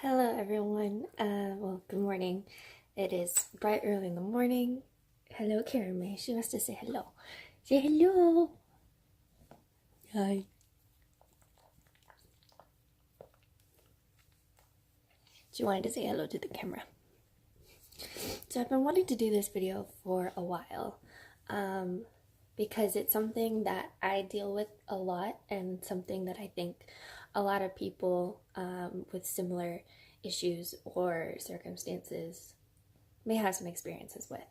Hello everyone, well, good morning. It is bright early in the morning. Hello, Karen. She wants to say hello. Say hello. Hi. She wanted to say hello to the camera. So I've been wanting to do this video for a while, because it's something that I deal with a lot and something that I think a lot of people with similar issues or circumstances may have some experiences with.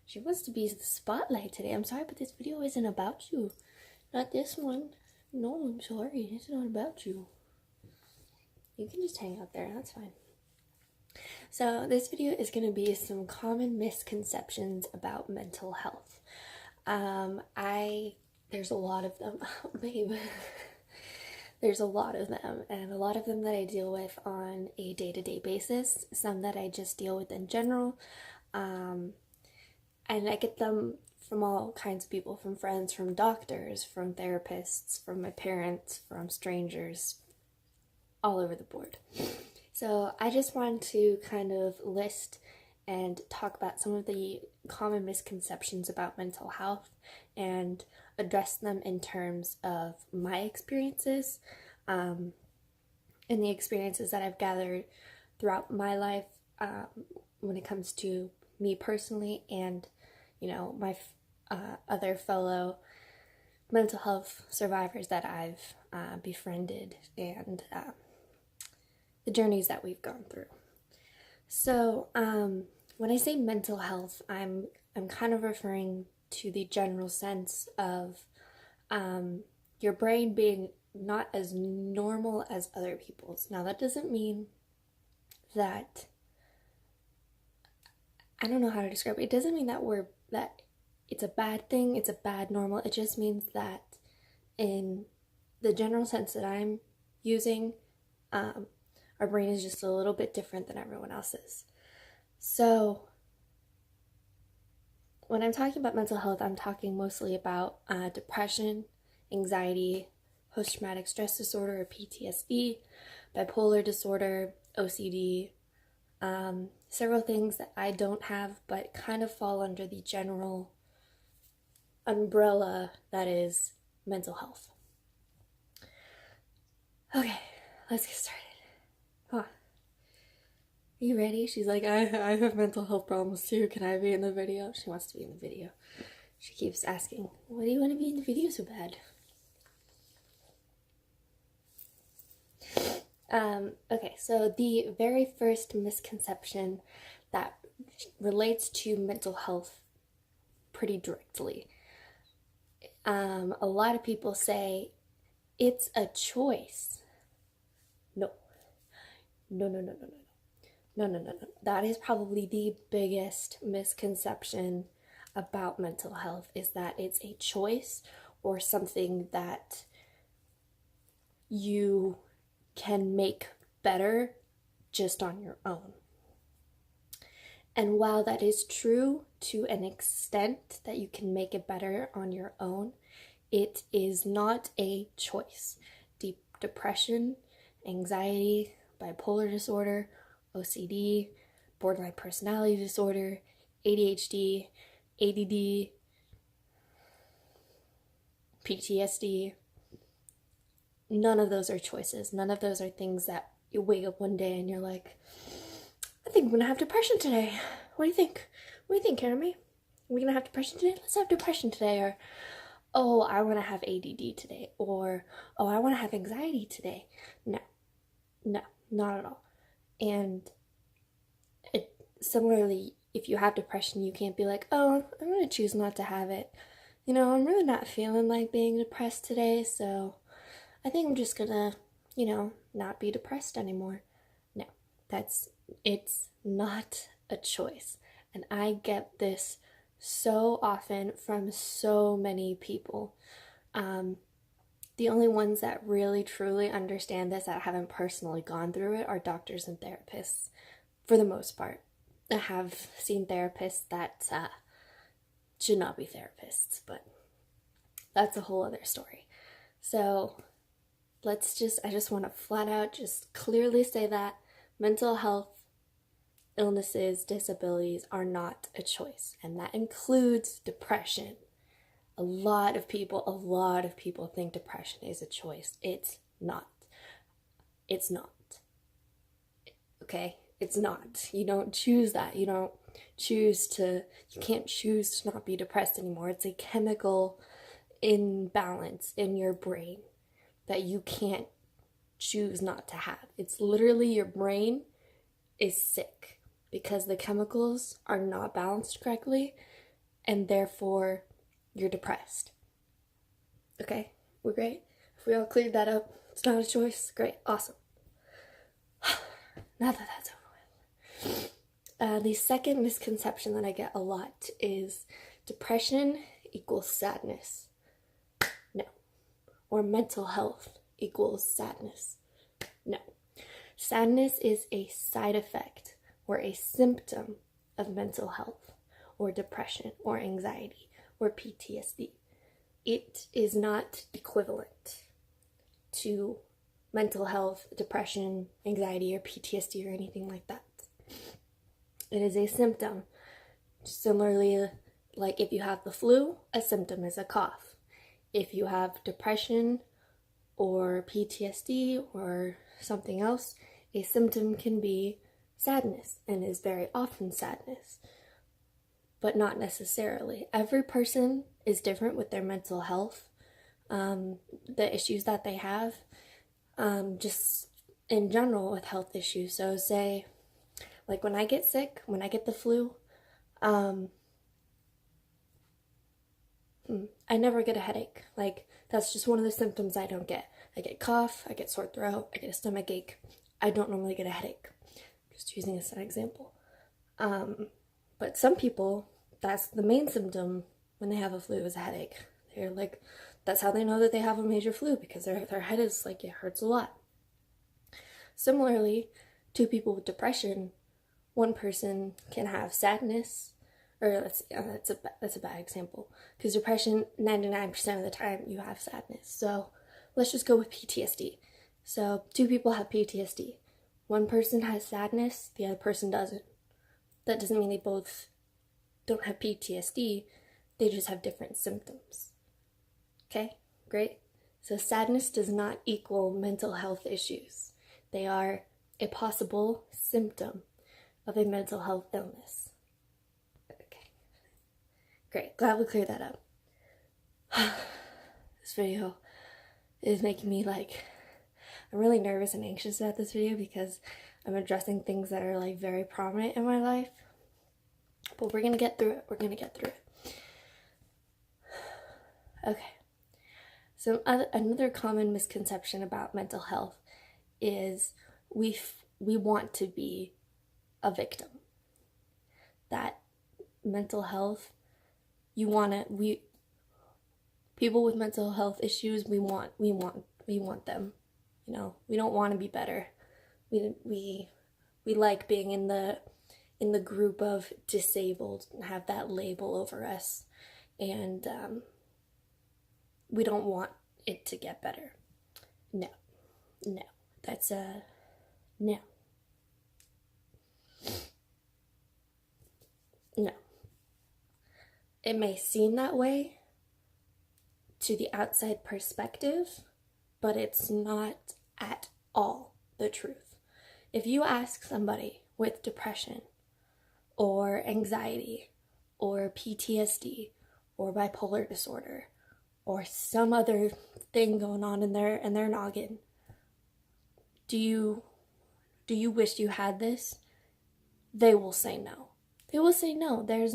She wants to be the spotlight today. I'm sorry, but this video isn't about you. Not this one. No, I'm sorry. It's not about you. You can just hang out there. That's fine. So this video is going to be some common misconceptions about mental health. There's a lot of them. Babe. There's a lot of them, and a lot of them that I deal with on a day-to-day basis. Some that I just deal with in general. And I get them from all kinds of people, from friends, from doctors, from therapists, from my parents, from strangers, all over the board. So I just want to kind of list and talk about some of the common misconceptions about mental health and address them in terms of my experiences and the experiences that I've gathered throughout my life when it comes to me personally and, you know, my other fellow mental health survivors that I've befriended and the journeys that we've gone through. So when I say mental health, I'm kind of referring to the general sense of your brain being not as normal as other people's. Now that doesn't mean that, I don't know how to describe it. It doesn't mean that it's a bad thing, it's a bad normal. It just means that in the general sense that I'm using, our brain is just a little bit different than everyone else's. So when I'm talking about mental health, I'm talking mostly about depression, anxiety, post-traumatic stress disorder or PTSD, bipolar disorder, OCD, several things that I don't have but kind of fall under the general umbrella that is mental health. Okay, let's get started. Come on. Are you ready? She's like, I have mental health problems too. Can I be in the video? She wants to be in the video. She keeps asking, why do you want to be in the video so bad? Okay, so the very first misconception that relates to mental health pretty directly. A lot of people say it's a choice. No. No. That is probably the biggest misconception about mental health, is that it's a choice or something that you can make better just on your own. And while that is true to an extent that you can make it better on your own, it is not a choice. Depression, anxiety, bipolar disorder, OCD, borderline personality disorder, ADHD, ADD, PTSD, none of those are choices. None of those are things that you wake up one day and you're like, I think I'm gonna have depression today. What do you think? What do you think, Karen? Are we gonna have depression today? Let's have depression today. Or, oh, I wanna have ADD today. Or, oh, I wanna have anxiety today. No, not at all. And similarly, if you have depression, you can't be like, oh, I'm gonna choose not to have it. You know, I'm really not feeling like being depressed today, so I think I'm just gonna, not be depressed anymore. No, it's not a choice. And I get this so often from so many people. The only ones that really truly understand this, that haven't personally gone through it, are doctors and therapists, for the most part. I have seen therapists that should not be therapists, but that's a whole other story. So I just want to flat out just clearly say that mental health illnesses, disabilities are not a choice, and that includes depression. A lot of people think depression is a choice. It's not. It's not. Okay? It's not. You don't choose that. You can't choose to not be depressed anymore. It's a chemical imbalance in your brain that you can't choose not to have. It's literally your brain is sick because the chemicals are not balanced correctly, and therefore you're depressed. Okay, we're great. If we all cleared that up, it's not a choice. Great, awesome. Now that that's over with. The second misconception that I get a lot is depression equals sadness. No. Or mental health equals sadness. No. Sadness is a side effect or a symptom of mental health or depression or anxiety or PTSD. It is not equivalent to mental health, depression, anxiety, or PTSD or anything like that. It is a symptom. Similarly, like if you have the flu, a symptom is a cough. If you have depression or PTSD or something else, a symptom can be sadness, and is very often sadness, but not necessarily. Every person is different with their mental health, the issues that they have, just in general with health issues. So say, like when I get sick, when I get the flu, I never get a headache. Like, that's just one of the symptoms I don't get. I get cough, I get sore throat, I get a stomach ache. I don't normally get a headache. Just using this as an example. But some people, that's the main symptom when they have a flu is a headache. They're like, that's how they know that they have a major flu, because their head is like, it hurts a lot. Similarly, two people with depression, one person can have sadness, or that's a bad example, because depression, 99% of the time you have sadness. So let's just go with PTSD. So two people have PTSD. One person has sadness, the other person doesn't. That doesn't mean they both don't have PTSD, they just have different symptoms. Okay, great. So sadness does not equal mental health issues. They are a possible symptom of a mental health illness. Okay, great. Glad we cleared that up. This video is making me I'm really nervous and anxious about this video because I'm addressing things that are very prominent in my life. But we're gonna get through it. Okay. So another common misconception about mental health is we want to be a victim. That mental health, people with mental health issues, we want them. We don't want to be better. We like being in the group of disabled and have that label over us, and we don't want it to get better. No, that's no. It may seem that way to the outside perspective, but it's not at all the truth. If you ask somebody with depression or anxiety or PTSD or bipolar disorder or some other thing going on in their noggin, do you wish you had this? They will say no. They will say no. There's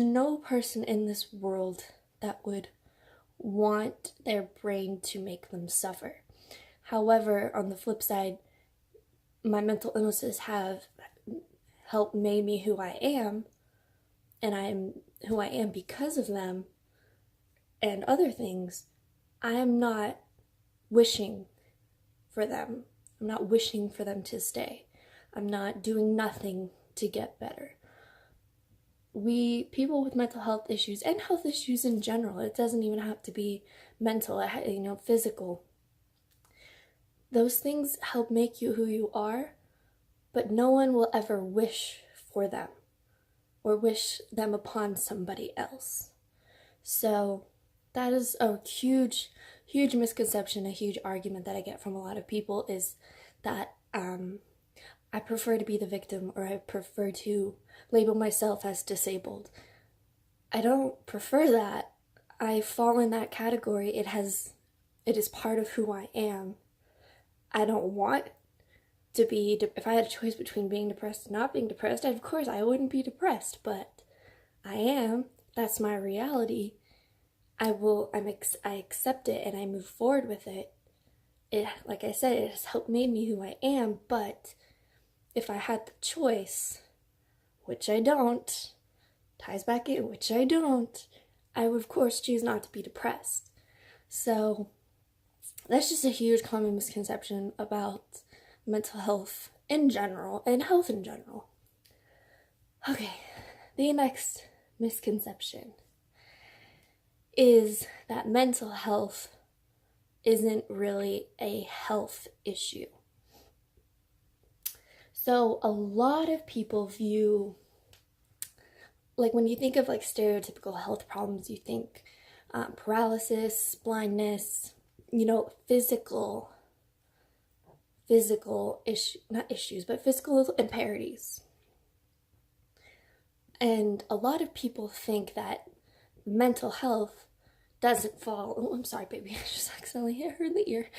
no person in this world that would want their brain to make them suffer. However, on the flip side, my mental illnesses have helped made me who I am, and I'm who I am because of them and other things. I am not wishing for them. I'm not wishing for them to stay. I'm not doing nothing to get better. people with mental health issues and health issues in general, it doesn't even have to be mental, physical. Those things help make you who you are, but no one will ever wish for them or wish them upon somebody else. So that is a huge, huge misconception, a huge argument that I get from a lot of people, is that I prefer to be the victim, or I prefer to label myself as disabled. I don't prefer that. I fall in that category. It is part of who I am. I don't want to be, if I had a choice between being depressed and not being depressed, of course I wouldn't be depressed, but I am. That's my reality. I accept it and I move forward with it. It, like I said, it has helped made me who I am, but if I had the choice, which I don't, ties back in, which I don't, I would of course choose not to be depressed. So that's just a huge common misconception about mental health in general and health in general. Okay, the next misconception is that mental health isn't really a health issue. So a lot of people view, like when you think of like stereotypical health problems, you think paralysis, blindness, physical impairments. And a lot of people think that mental health doesn't fall, oh, I'm sorry, baby, I just accidentally hit her in the ear,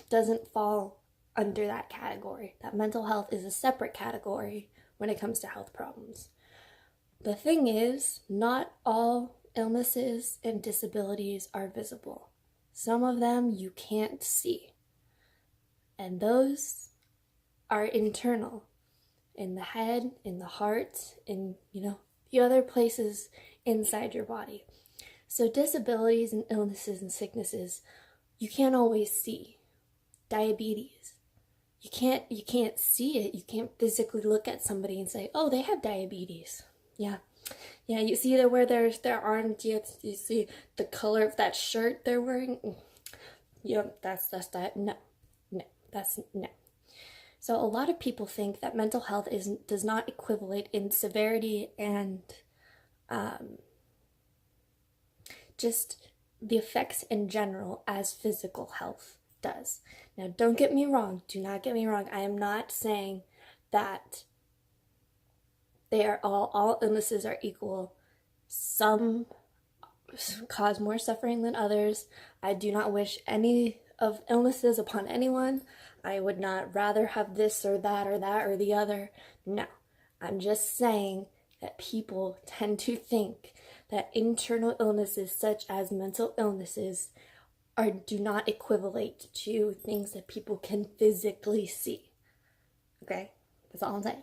doesn't fall under that category, that mental health is a separate category when it comes to health problems. The thing is, not all illnesses and disabilities are visible. Some of them you can't see, and those are internal, in the head, in the heart, in, the other places inside your body. So disabilities and illnesses and sicknesses, you can't always see. Diabetes, you can't see it. You can't physically look at somebody and say, oh, they have diabetes. Yeah, you see where their arms, you see the color of that shirt they're wearing. That's that. No. So a lot of people think that mental health does not equivalent in severity and just the effects in general as physical health does. Now, don't get me wrong. Do not get me wrong. I am not saying that they are all illnesses are equal. Some cause more suffering than others. I do not wish any of illnesses upon anyone. I would not rather have this or that or the other. No, I'm just saying that people tend to think that internal illnesses such as mental illnesses do not equivalent to things that people can physically see. Okay? That's all I'm saying.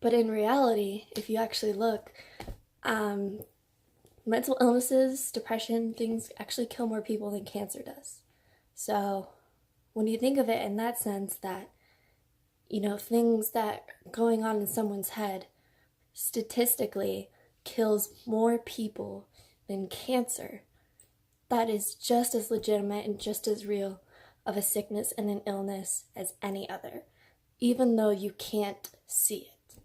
But in reality, if you actually look, mental illnesses, depression, things actually kill more people than cancer does. So when you think of it in that sense, that, things that are going on in someone's head statistically kills more people than cancer, that is just as legitimate and just as real of a sickness and an illness as any other, even though you can't see it.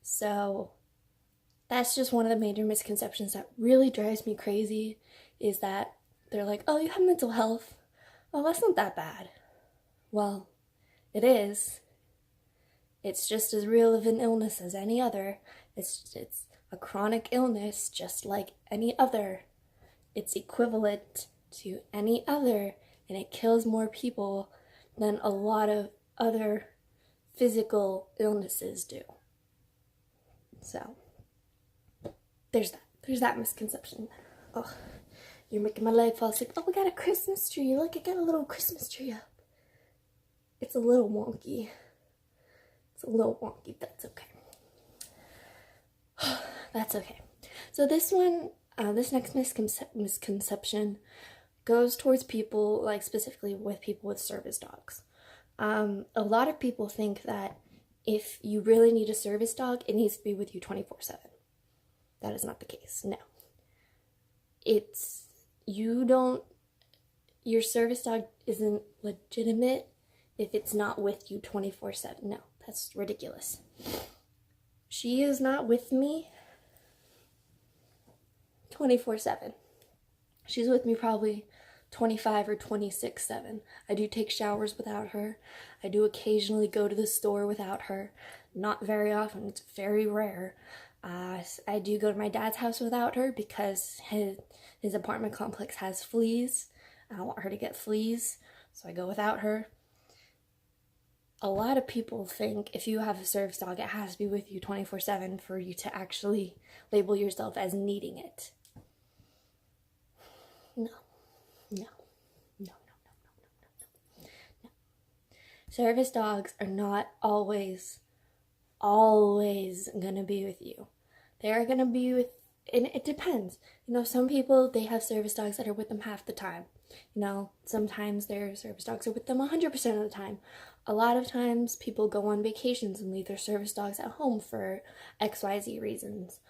So that's just one of the major misconceptions that really drives me crazy, is that they're like, oh, you have mental health. Well, that's not that bad. Well, it is. It's just as real of an illness as any other. It's a chronic illness just like any other. It's equivalent to any other, and it kills more people than a lot of other physical illnesses do. So there's that misconception. Oh, you're making my leg fall asleep. Oh, we got a Christmas tree. Look, I got a little Christmas tree up. It's a little wonky. That's okay. That's okay. So this next misconception goes towards people, like specifically with people with service dogs. A lot of people think that if you really need a service dog, it needs to be with you 24/7. That is not the case. No. Your service dog isn't legitimate if it's not with you 24/7. No, that's ridiculous. She is not with me 24/7. She's with me probably 25 or 26/7. I do take showers without her. I do occasionally go to the store without her. Not very often. It's very rare. I do go to my dad's house without her because his apartment complex has fleas. I don't want her to get fleas, so I go without her. A lot of people think if you have a service dog, it has to be with you 24/7 for you to actually label yourself as needing it. No. No. No. Service dogs are not always gonna be with you. They are gonna be with, and it depends. Some people, they have service dogs that are with them half the time. Sometimes their service dogs are with them 100% of the time. A lot of times people go on vacations and leave their service dogs at home for XYZ reasons,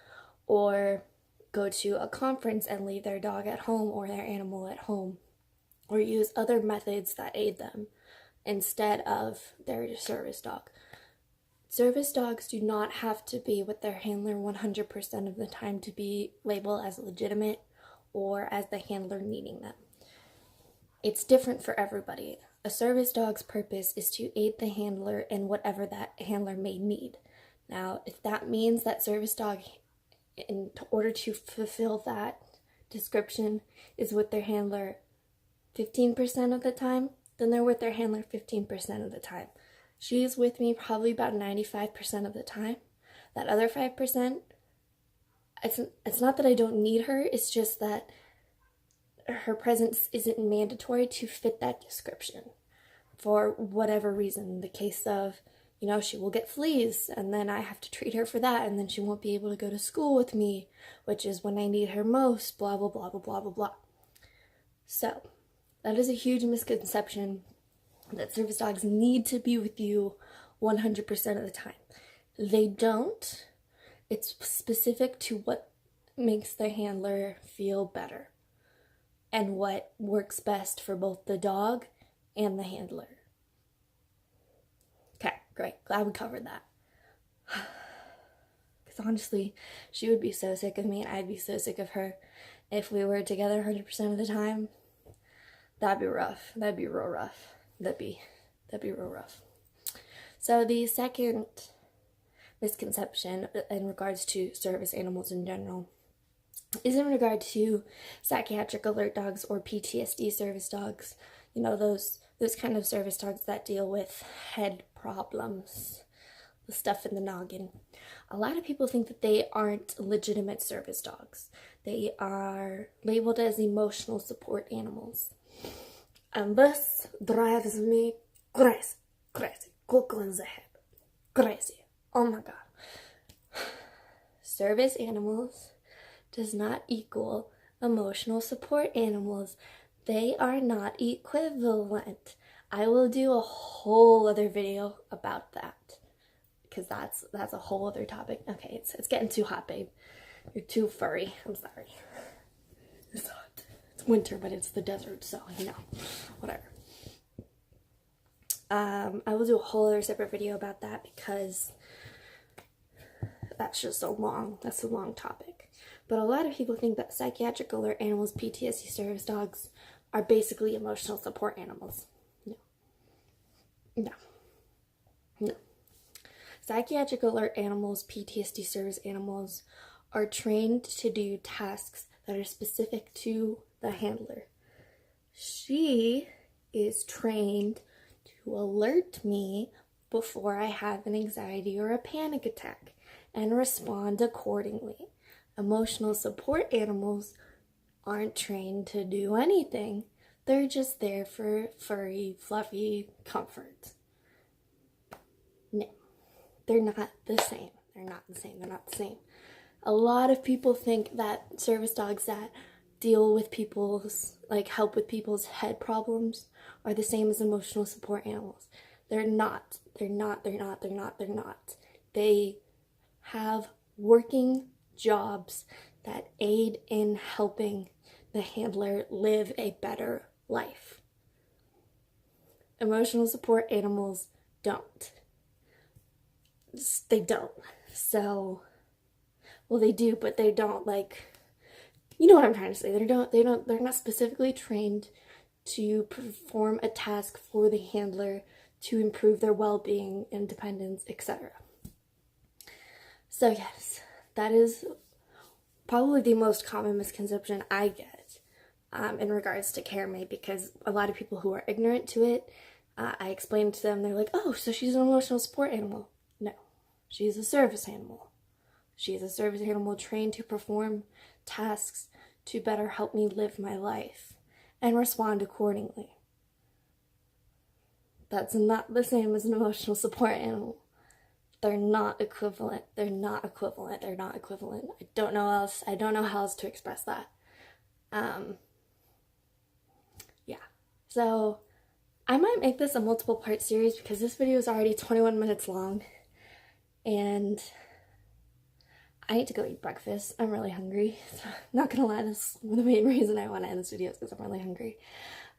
or go to a conference and leave their dog at home or their animal at home, or use other methods that aid them instead of their service dog. Service dogs do not have to be with their handler 100% of the time to be labeled as legitimate or as the handler needing them. It's different for everybody. A service dog's purpose is to aid the handler in whatever that handler may need. Now, if that means that service dog, in order to fulfill that description, is with their handler 15% of the time, then they're with their handler 15% of the time. She's with me probably about 95% of the time. That other 5%, it's not that I don't need her, it's just that her presence isn't mandatory to fit that description for whatever reason. In the case of, she will get fleas, and then I have to treat her for that, and then she won't be able to go to school with me, which is when I need her most, blah, blah, blah, blah, blah, blah, blah. So, that is a huge misconception that service dogs need to be with you 100% of the time. They don't. It's specific to what makes the handler feel better and what works best for both the dog and the handler. Okay, great. Glad we covered that. Because honestly, she would be so sick of me and I'd be so sick of her if we were together 100% of the time. That'd be rough. That'd be real rough. That'd be real rough. So the second misconception in regards to service animals in general is in regard to psychiatric alert dogs or PTSD service dogs. Those kind of service dogs that deal with head problems, the stuff in the noggin. A lot of people think that they aren't legitimate service dogs. They are labeled as emotional support animals. And this drives me crazy. Google in the head. Crazy. Oh my god. Service animals does not equal emotional support animals. They are not equivalent. I will do a whole other video about that, because that's a whole other topic. Okay, it's getting too hot, babe. You're too furry. I'm sorry. It's hot. It's winter, but it's the desert, so whatever. I will do a whole other separate video about that because that's just so long. That's a long topic. But a lot of people think that psychiatric alert animals, PTSD service dogs, are basically emotional support animals. No. Psychiatric alert animals, PTSD service animals, are trained to do tasks that are specific to the handler. She is trained to alert me before I have an anxiety or a panic attack and respond accordingly. Emotional support animals aren't trained to do anything. They're just there for furry, fluffy comfort. No, they're not the same. They're not the same. A lot of people think that service dogs that deal with help with people's head problems are the same as emotional support animals. They're not. They're not. They're not. They're not. They're not. They have working jobs that aid in helping the handler live a better life. Emotional support animals don't. They don't. So, well, they do, but they don't, like, you know what I'm trying to say. They're not specifically trained to perform a task for the handler to improve their well-being, independence, etc. So yes, that is probably the most common misconception I get in regards to CareMate, because a lot of people who are ignorant to it, I explained to them, they're like, oh, so she's an emotional support animal. No, she's a service animal. She's a service animal trained to perform tasks to better help me live my life and respond accordingly. That's not the same as an emotional support animal. They're not equivalent. They're not equivalent. They're not equivalent. I don't know how else to express that. Yeah. So I might make this a multiple part series because this video is already 21 minutes long and I need to go eat breakfast. I'm really hungry. So, not gonna lie, this is the main reason I want to end this video is because I'm really hungry.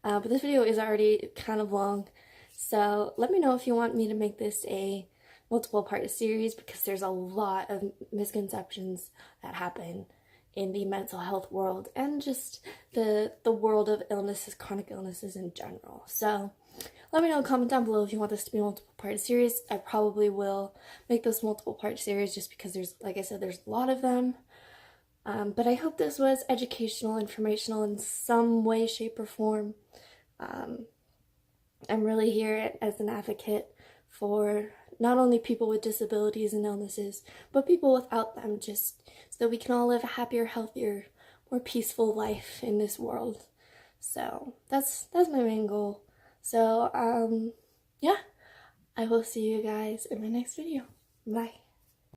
But this video is already kind of long. So let me know if you want me to make this a multiple part series, because there's a lot of misconceptions that happen in the mental health world and just the world of illnesses, chronic illnesses in general. So let me know, comment down below if you want this to be a multiple part series. I probably will make this multiple part series just because there's, like I said, there's a lot of them. But I hope this was educational, informational in some way, shape, or form. I'm really here as an advocate for not only people with disabilities and illnesses, but people without them, just so that we can all live a happier, healthier, more peaceful life in this world. So that's my main goal. So yeah, I will see you guys in my next video. Bye.